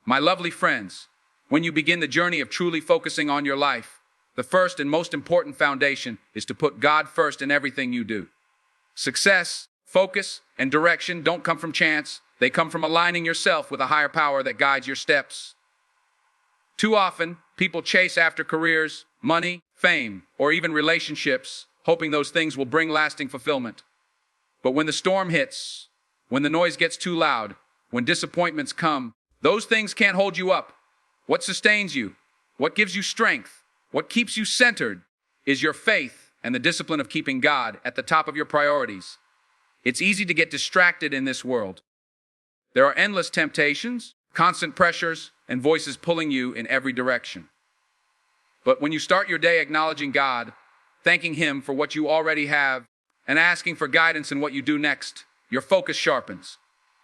My lovely friends, when you begin the journey of truly focusing on your life, the first and most important foundation is to put God first in everything you do. Success, focus, and direction don't come from chance. They come from aligning yourself with a higher power that guides your steps. Too often, people chase after careers, money, fame, or even relationships, hoping those things will bring lasting fulfillment. But when the storm hits, when the noise gets too loud, when disappointments come, those things can't hold you up. What sustains you, what gives you strength, what keeps you centered is your faith and the discipline of keeping God at the top of your priorities. It's easy to get distracted in this world. There are endless temptations, constant pressures, and voices pulling you in every direction. But when you start your day acknowledging God, thanking Him for what you already have, and asking for guidance in what you do next, your focus sharpens.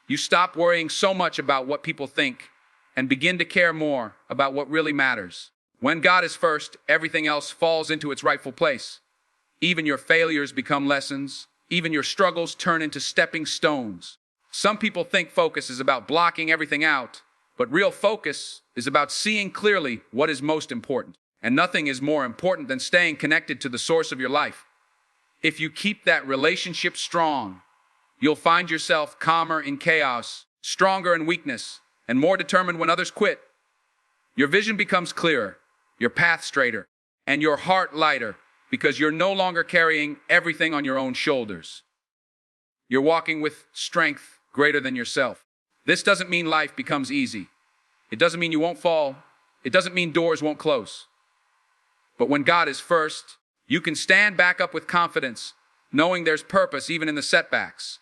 You stop worrying so much about what people think and begin to care more about what really matters. When God is first, everything else falls into its rightful place. Even your failures become lessons. Even your struggles turn into stepping stones. Some people think focus is about blocking everything out, but real focus is about seeing clearly what is most important. And nothing is more important than staying connected to the source of your life. If you keep that relationship strong, you'll find yourself calmer in chaos, stronger in weakness, and more determined when others quit. Your vision becomes clearer, your path straighter, and your heart lighter because you're no longer carrying everything on your own shoulders. You're walking with strength greater than yourself. This doesn't mean life becomes easy. It doesn't mean you won't fall. It doesn't mean doors won't close. But when God is first, you can stand back up with confidence, knowing there's purpose even in the setbacks.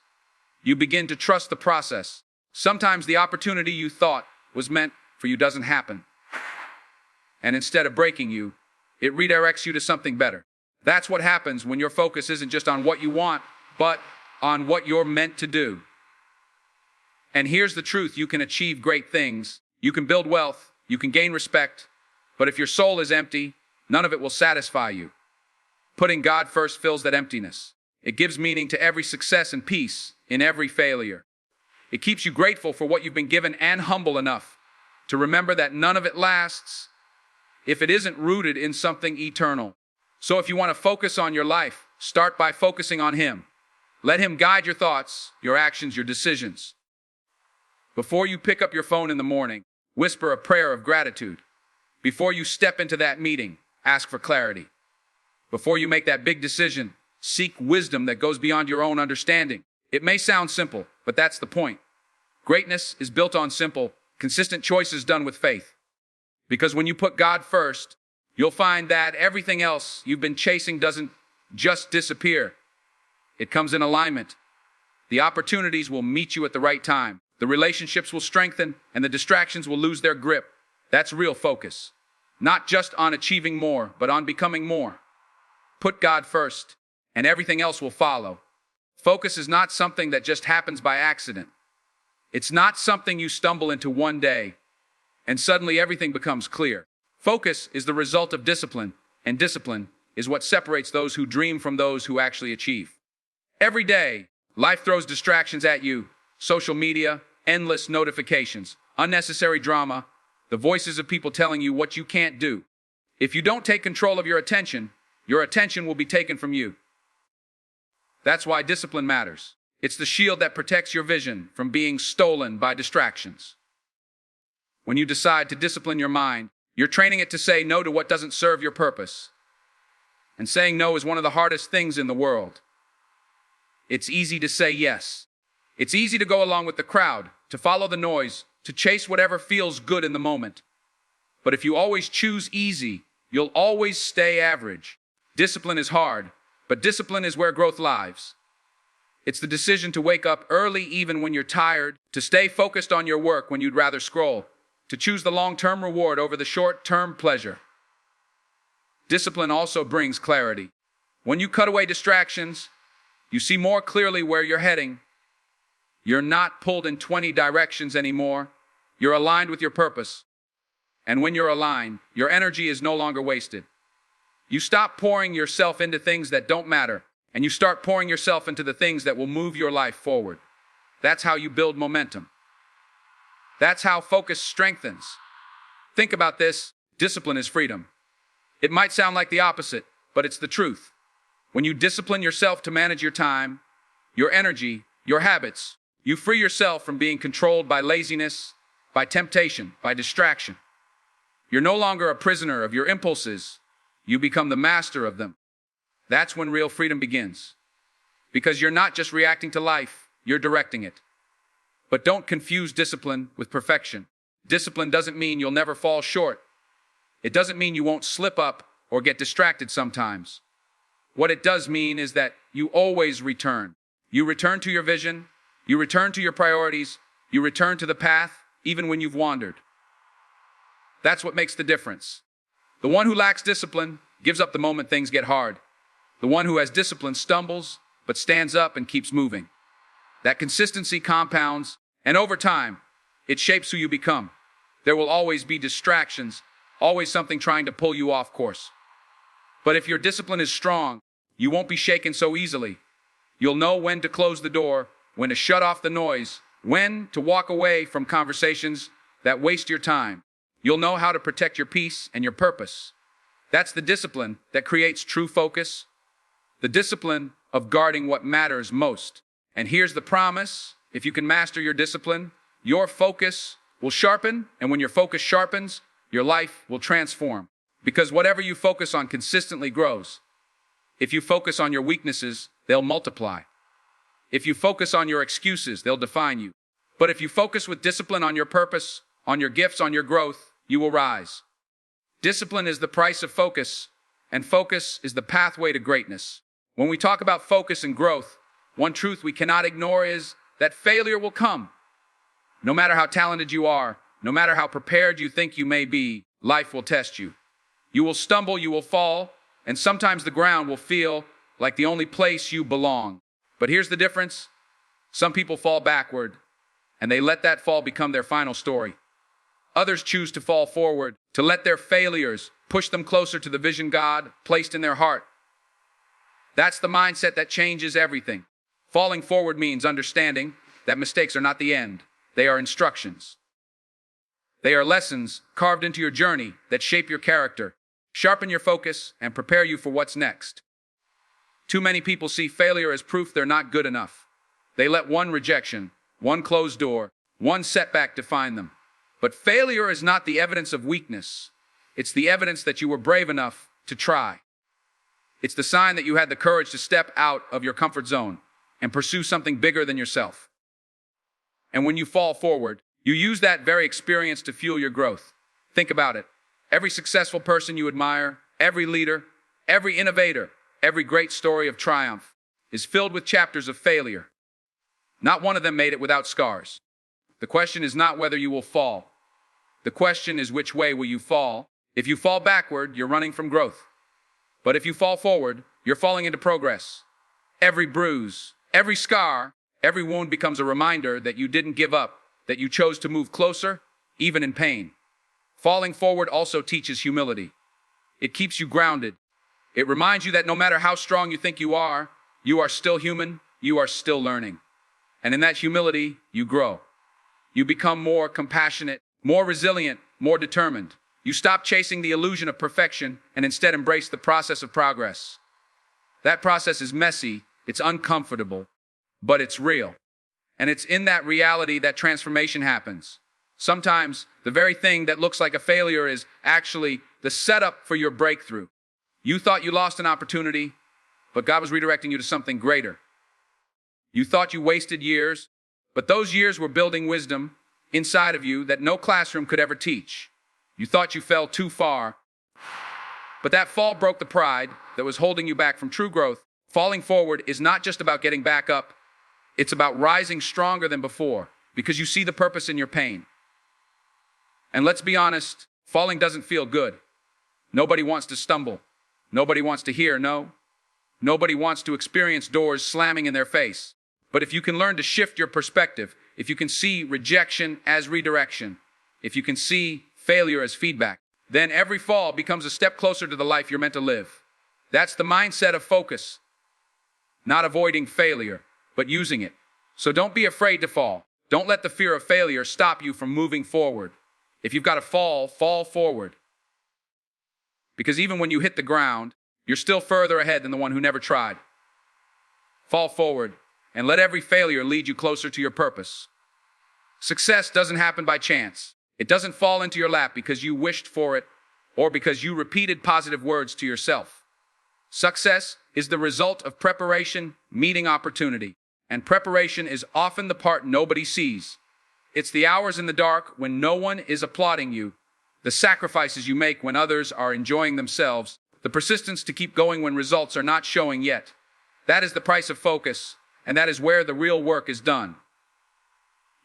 You begin to trust the process. Sometimes the opportunity you thought was meant for you doesn't happen. And instead of breaking you, it redirects you to something better. That's what happens when your focus isn't just on what you want, but on what you're meant to do. And here's the truth: you can achieve great things. You can build wealth. You can gain respect. But if your soul is empty, none of it will satisfy you. Putting God first fills that emptiness. It gives meaning to every success and peace in every failure. It keeps you grateful for what you've been given and humble enough to remember that none of it lasts if it isn't rooted in something eternal. So if you want to focus on your life, start by focusing on Him. Let Him guide your thoughts, your actions, your decisions. Before you pick up your phone in the morning, whisper a prayer of gratitude. Before you step into that meeting, ask for clarity. Before you make that big decision, seek wisdom that goes beyond your own understanding. It may sound simple, but that's the point. Greatness is built on simple, consistent choices done with faith. Because when you put God first, you'll find that everything else you've been chasing doesn't just disappear. It comes in alignment. The opportunities will meet you at the right time. The relationships will strengthen, and the distractions will lose their grip. That's real focus. Not just on achieving more, but on becoming more. Put God first, and everything else will follow. Focus is not something that just happens by accident. It's not something you stumble into one day, and suddenly everything becomes clear. Focus is the result of discipline, and discipline is what separates those who dream from those who actually achieve. Every day, life throws distractions at you: social media, endless notifications, unnecessary drama, the voices of people telling you what you can't do. If you don't take control of your attention will be taken from you. That's why discipline matters. It's the shield that protects your vision from being stolen by distractions. When you decide to discipline your mind, you're training it to say no to what doesn't serve your purpose. And saying no is one of the hardest things in the world. It's easy to say yes. It's easy to go along with the crowd, to follow the noise, to chase whatever feels good in the moment. But if you always choose easy, you'll always stay average. Discipline is hard, but discipline is where growth lies. It's the decision to wake up early even when you're tired, to stay focused on your work when you'd rather scroll, to choose the long-term reward over the short-term pleasure. Discipline also brings clarity. When you cut away distractions, you see more clearly where you're heading. You're not pulled in 20 directions anymore. You're aligned with your purpose. And when you're aligned, your energy is no longer wasted. You stop pouring yourself into things that don't matter, and you start pouring yourself into the things that will move your life forward. That's how you build momentum. That's how focus strengthens. Think about this. Discipline is freedom. It might sound like the opposite, but it's the truth. When you discipline yourself to manage your time, your energy, your habits, you free yourself from being controlled by laziness, by temptation, by distraction. You're no longer a prisoner of your impulses. You become the master of them. That's when real freedom begins. Because you're not just reacting to life, you're directing it. But don't confuse discipline with perfection. Discipline doesn't mean you'll never fall short. It doesn't mean you won't slip up or get distracted sometimes. What it does mean is that you always return. You return to your vision, you return to your priorities, you return to the path, even when you've wandered. That's what makes the difference. The one who lacks discipline gives up the moment things get hard. The one who has discipline stumbles, but stands up and keeps moving. That consistency compounds, and over time, it shapes who you become. There will always be distractions, always something trying to pull you off course. But if your discipline is strong, you won't be shaken so easily. You'll know when to close the door, when to shut off the noise, when to walk away from conversations that waste your time. You'll know how to protect your peace and your purpose. That's the discipline that creates true focus, the discipline of guarding what matters most. And here's the promise: if you can master your discipline, your focus will sharpen, and when your focus sharpens, your life will transform. Because whatever you focus on consistently grows. If you focus on your weaknesses, they'll multiply. If you focus on your excuses, they'll define you. But if you focus with discipline on your purpose, on your gifts, on your growth, you will rise. Discipline is the price of focus, and focus is the pathway to greatness. When we talk about focus and growth, one truth we cannot ignore is that failure will come. No matter how talented you are, no matter how prepared you think you may be, life will test you. You will stumble, you will fall, and sometimes the ground will feel like the only place you belong. But here's the difference. Some people fall backward, and they let that fall become their final story. Others choose to fall forward, to let their failures push them closer to the vision God placed in their heart. That's the mindset that changes everything. Falling forward means understanding that mistakes are not the end. They are instructions. They are lessons carved into your journey that shape your character, sharpen your focus, and prepare you for what's next. Too many people see failure as proof they're not good enough. They let one rejection, one closed door, one setback define them. But failure is not the evidence of weakness. It's the evidence that you were brave enough to try. It's the sign that you had the courage to step out of your comfort zone and pursue something bigger than yourself. And when you fall forward, you use that very experience to fuel your growth. Think about it. Every successful person you admire, every leader, every innovator, every great story of triumph is filled with chapters of failure. Not one of them made it without scars. The question is not whether you will fall. The question is which way will you fall? If you fall backward, you're running from growth. But if you fall forward, you're falling into progress. Every bruise, every scar, every wound becomes a reminder that you didn't give up, that you chose to move closer, even in pain. Falling forward also teaches humility. It keeps you grounded. It reminds you that no matter how strong you think you are still human, you are still learning. And in that humility, you grow. You become more compassionate, more resilient, more determined. You stop chasing the illusion of perfection and instead embrace the process of progress. That process is messy, it's uncomfortable, but it's real. And it's in that reality that transformation happens. Sometimes the very thing that looks like a failure is actually the setup for your breakthrough. You thought you lost an opportunity, but God was redirecting you to something greater. You thought you wasted years, but those years were building wisdom inside of you that no classroom could ever teach. You thought you fell too far, but that fall broke the pride that was holding you back from true growth. Falling forward is not just about getting back up. It's about rising stronger than before because you see the purpose in your pain. And let's be honest, falling doesn't feel good. Nobody wants to stumble. Nobody wants to hear no. Nobody wants to experience doors slamming in their face. But if you can learn to shift your perspective, if you can see rejection as redirection, if you can see failure as feedback, then every fall becomes a step closer to the life you're meant to live. That's the mindset of focus. Not avoiding failure, but using it. So don't be afraid to fall. Don't let the fear of failure stop you from moving forward. If you've got to fall, fall forward. Because even when you hit the ground, you're still further ahead than the one who never tried. Fall forward and let every failure lead you closer to your purpose. Success doesn't happen by chance. It doesn't fall into your lap because you wished for it or because you repeated positive words to yourself. Success is the result of preparation meeting opportunity, and preparation is often the part nobody sees. It's the hours in the dark when no one is applauding you, the sacrifices you make when others are enjoying themselves, the persistence to keep going when results are not showing yet. That is the price of focus, and that is where the real work is done.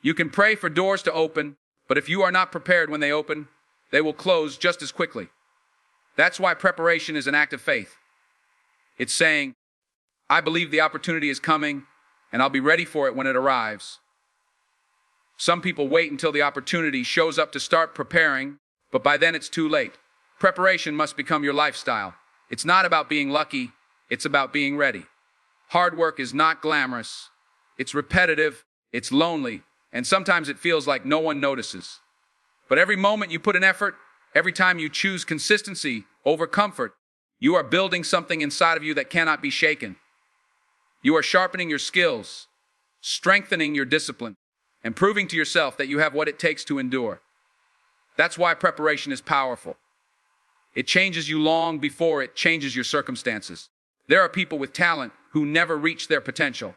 You can pray for doors to open, but if you are not prepared when they open, they will close just as quickly. That's why preparation is an act of faith. It's saying, I believe the opportunity is coming, and I'll be ready for it when it arrives. Some people wait until the opportunity shows up to start preparing, but by then it's too late. Preparation must become your lifestyle. It's not about being lucky, it's about being ready. Hard work is not glamorous. It's repetitive, it's lonely, and sometimes it feels like no one notices. But every moment you put in effort, every time you choose consistency over comfort, you are building something inside of you that cannot be shaken. You are sharpening your skills, strengthening your discipline, and proving to yourself that you have what it takes to endure. That's why preparation is powerful. It changes you long before it changes your circumstances. There are people with talent who never reach their potential,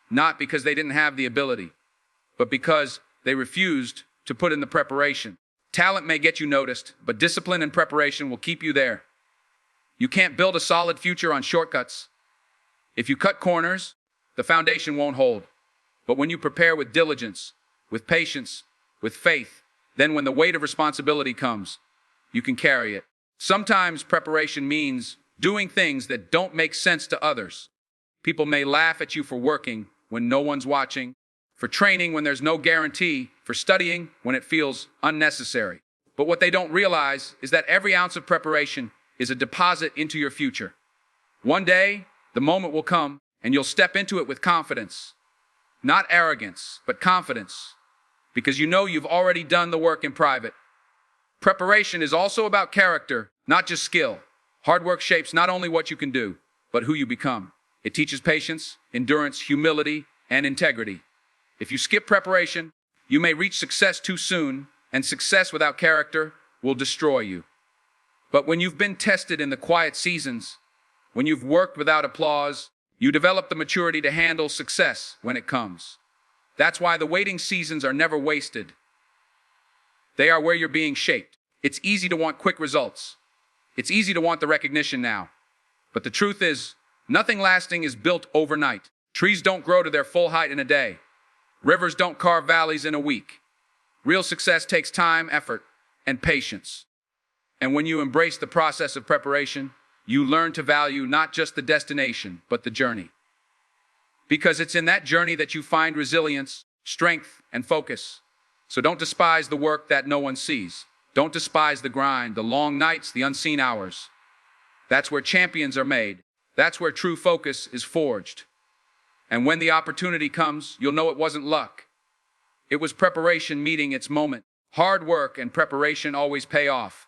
not because they didn't have the ability, but because they refused to put in the preparation. Talent may get you noticed, but discipline and preparation will keep you there. You can't build a solid future on shortcuts. If you cut corners, the foundation won't hold. But when you prepare with diligence, with patience, with faith, then when the weight of responsibility comes, you can carry it. Sometimes preparation means doing things that don't make sense to others. People may laugh at you for working when no one's watching, for training when there's no guarantee, for studying when it feels unnecessary. But what they don't realize is that every ounce of preparation is a deposit into your future. One day, the moment will come, and you'll step into it with confidence. Not arrogance, but confidence, because you know you've already done the work in private. Preparation is also about character, not just skill. Hard work shapes not only what you can do, but who you become. It teaches patience, endurance, humility, and integrity. If you skip preparation, you may reach success too soon, and success without character will destroy you. But when you've been tested in the quiet seasons, when you've worked without applause, you develop the maturity to handle success when it comes. That's why the waiting seasons are never wasted. They are where you're being shaped. It's easy to want quick results. It's easy to want the recognition now. But the truth is, nothing lasting is built overnight. Trees don't grow to their full height in a day. Rivers don't carve valleys in a week. Real success takes time, effort, and patience. And when you embrace the process of preparation, you learn to value not just the destination, but the journey. Because it's in that journey that you find resilience, strength, and focus. So don't despise the work that no one sees. Don't despise the grind, the long nights, the unseen hours. That's where champions are made. That's where true focus is forged. And when the opportunity comes, you'll know it wasn't luck. It was preparation meeting its moment. Hard work and preparation always pay off.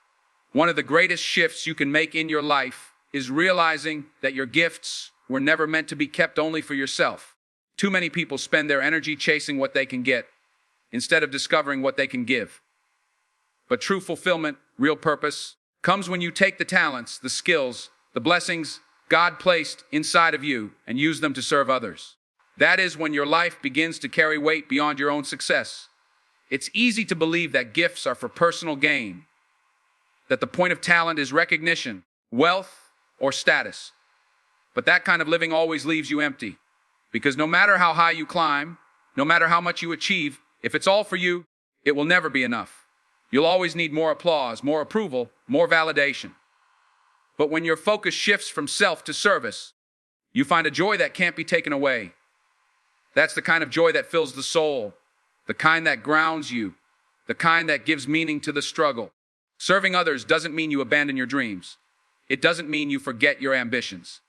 One of the greatest shifts you can make in your life is realizing that your gifts were never meant to be kept only for yourself. Too many people spend their energy chasing what they can get, instead of discovering what they can give. But true fulfillment, real purpose, comes when you take the talents, the skills, the blessings God placed inside of you and use them to serve others. That is when your life begins to carry weight beyond your own success. It's easy to believe that gifts are for personal gain, that the point of talent is recognition, wealth, or status. But that kind of living always leaves you empty. Because no matter how high you climb, no matter how much you achieve, if it's all for you, it will never be enough. You'll always need more applause, more approval, more validation. But when your focus shifts from self to service, you find a joy that can't be taken away. That's the kind of joy that fills the soul, the kind that grounds you, the kind that gives meaning to the struggle. Serving others doesn't mean you abandon your dreams. It doesn't mean you forget your ambitions.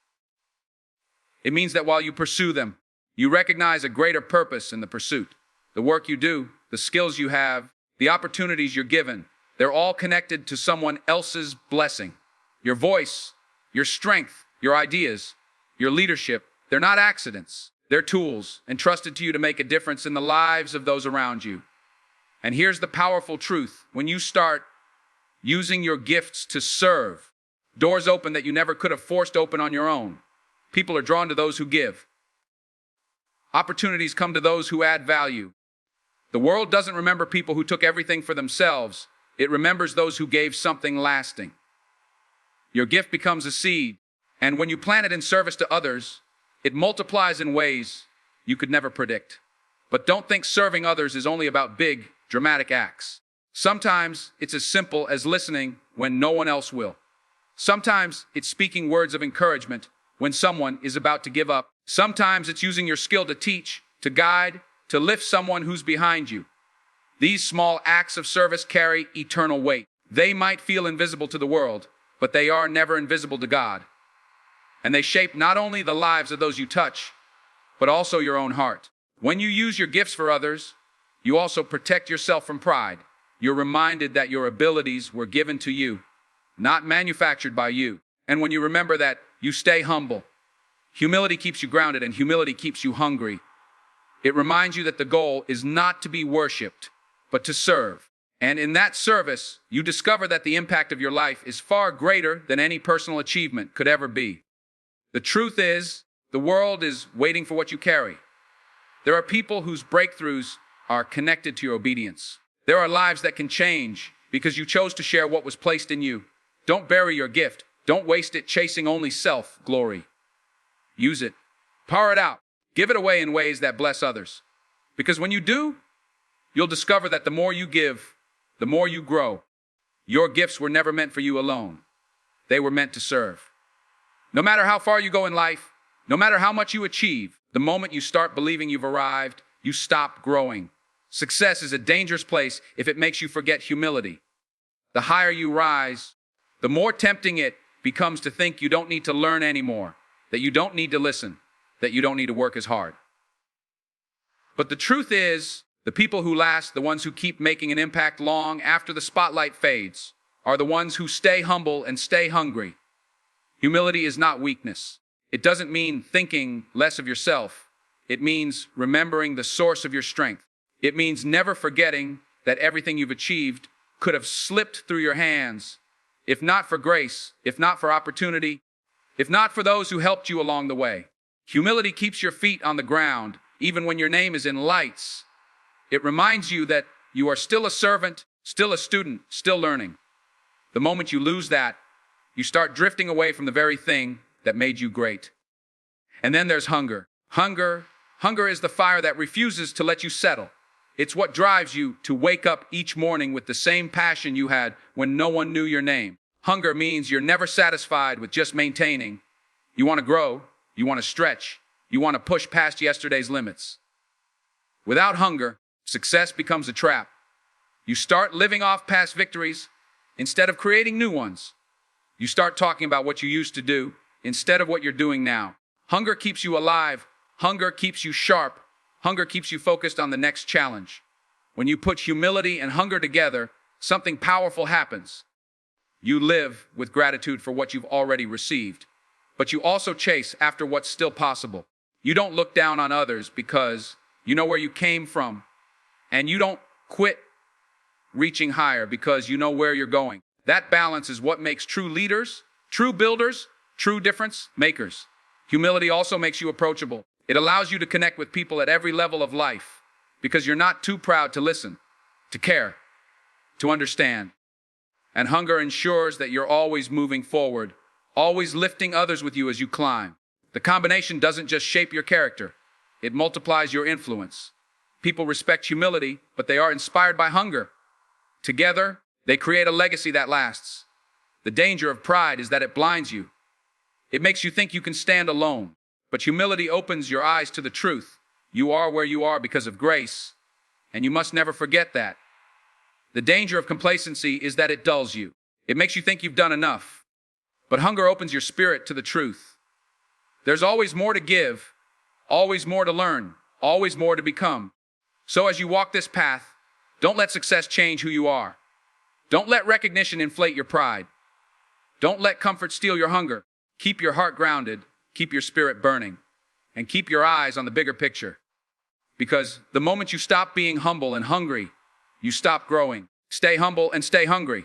It means that while you pursue them, you recognize a greater purpose in the pursuit. the work you do, the skills you have, the opportunities you're given, they're all connected to someone else's blessing. Your voice, your strength, your ideas, your leadership, they're not accidents. They're tools entrusted to you to make a difference in the lives of those around you. And here's the powerful truth. When you start using your gifts to serve, doors open that you never could have forced open on your own. People are drawn to those who give. Opportunities come to those who add value. The world doesn't remember people who took everything for themselves. It remembers those who gave something lasting. Your gift becomes a seed, and when you plant it in service to others, it multiplies in ways you could never predict. But don't think serving others is only about big, dramatic acts. Sometimes it's as simple as listening when no one else will. Sometimes it's speaking words of encouragement when someone is about to give up. Sometimes it's using your skill to teach, to guide, to lift someone who's behind you. These small acts of service carry eternal weight. They might feel invisible to the world, but they are never invisible to God. And they shape not only the lives of those you touch, but also your own heart. When you use your gifts for others, you also protect yourself from pride. You're reminded that your abilities were given to you, not manufactured by you. And when you remember that, you stay humble. Humility keeps you grounded, and humility keeps you hungry. It reminds you that the goal is not to be worshipped, but to serve. And in that service, you discover that the impact of your life is far greater than any personal achievement could ever be. The truth is, the world is waiting for what you carry. There are people whose breakthroughs are connected to your obedience. There are lives that can change because you chose to share what was placed in you. Don't bury your gift. Don't waste it chasing only self-glory. Use it. Power it out. Give it away in ways that bless others. Because when you do, you'll discover that the more you give, the more you grow. Your gifts were never meant for you alone. They were meant to serve. No matter how far you go in life, no matter how much you achieve, the moment you start believing you've arrived, you stop growing. Success is a dangerous place if it makes you forget humility. The higher you rise, the more tempting it becomes to think you don't need to learn anymore, that you don't need to listen, that you don't need to work as hard. But the truth is, the people who last, the ones who keep making an impact long after the spotlight fades, are the ones who stay humble and stay hungry. Humility is not weakness. It doesn't mean thinking less of yourself. It means remembering the source of your strength. It means never forgetting that everything you've achieved could have slipped through your hands, if not for grace, if not for opportunity, if not for those who helped you along the way. Humility keeps your feet on the ground, even when your name is in lights. It reminds you that you are still a servant, still a student, still learning. The moment you lose that, you start drifting away from the very thing that made you great. And then there's hunger. Hunger is the fire that refuses to let you settle. It's what drives you to wake up each morning with the same passion you had when no one knew your name. Hunger means you're never satisfied with just maintaining. You want to grow, you want to stretch, you want to push past yesterday's limits. Without hunger, success becomes a trap. You start living off past victories instead of creating new ones. You start talking about what you used to do instead of what you're doing now. Hunger keeps you alive. Hunger keeps you sharp. Hunger keeps you focused on the next challenge. When you put humility and hunger together, something powerful happens. You live with gratitude for what you've already received, but you also chase after what's still possible. You don't look down on others because you know where you came from, and you don't quit reaching higher because you know where you're going. That balance is what makes true leaders, true builders, true difference makers. Humility also makes you approachable. It allows you to connect with people at every level of life because you're not too proud to listen, to care, to understand. And hunger ensures that you're always moving forward, always lifting others with you as you climb. The combination doesn't just shape your character, it multiplies your influence. People respect humility, but they are inspired by hunger. Together, they create a legacy that lasts. The danger of pride is that it blinds you. It makes you think you can stand alone. But humility opens your eyes to the truth. You are where you are because of grace, and you must never forget that. The danger of complacency is that it dulls you. It makes you think you've done enough. But hunger opens your spirit to the truth. There's always more to give, always more to learn, always more to become. So as you walk this path, don't let success change who you are. Don't let recognition inflate your pride. Don't let comfort steal your hunger. Keep your heart grounded, keep your spirit burning, and keep your eyes on the bigger picture. Because the moment you stop being humble and hungry, you stop growing. Stay humble and stay hungry.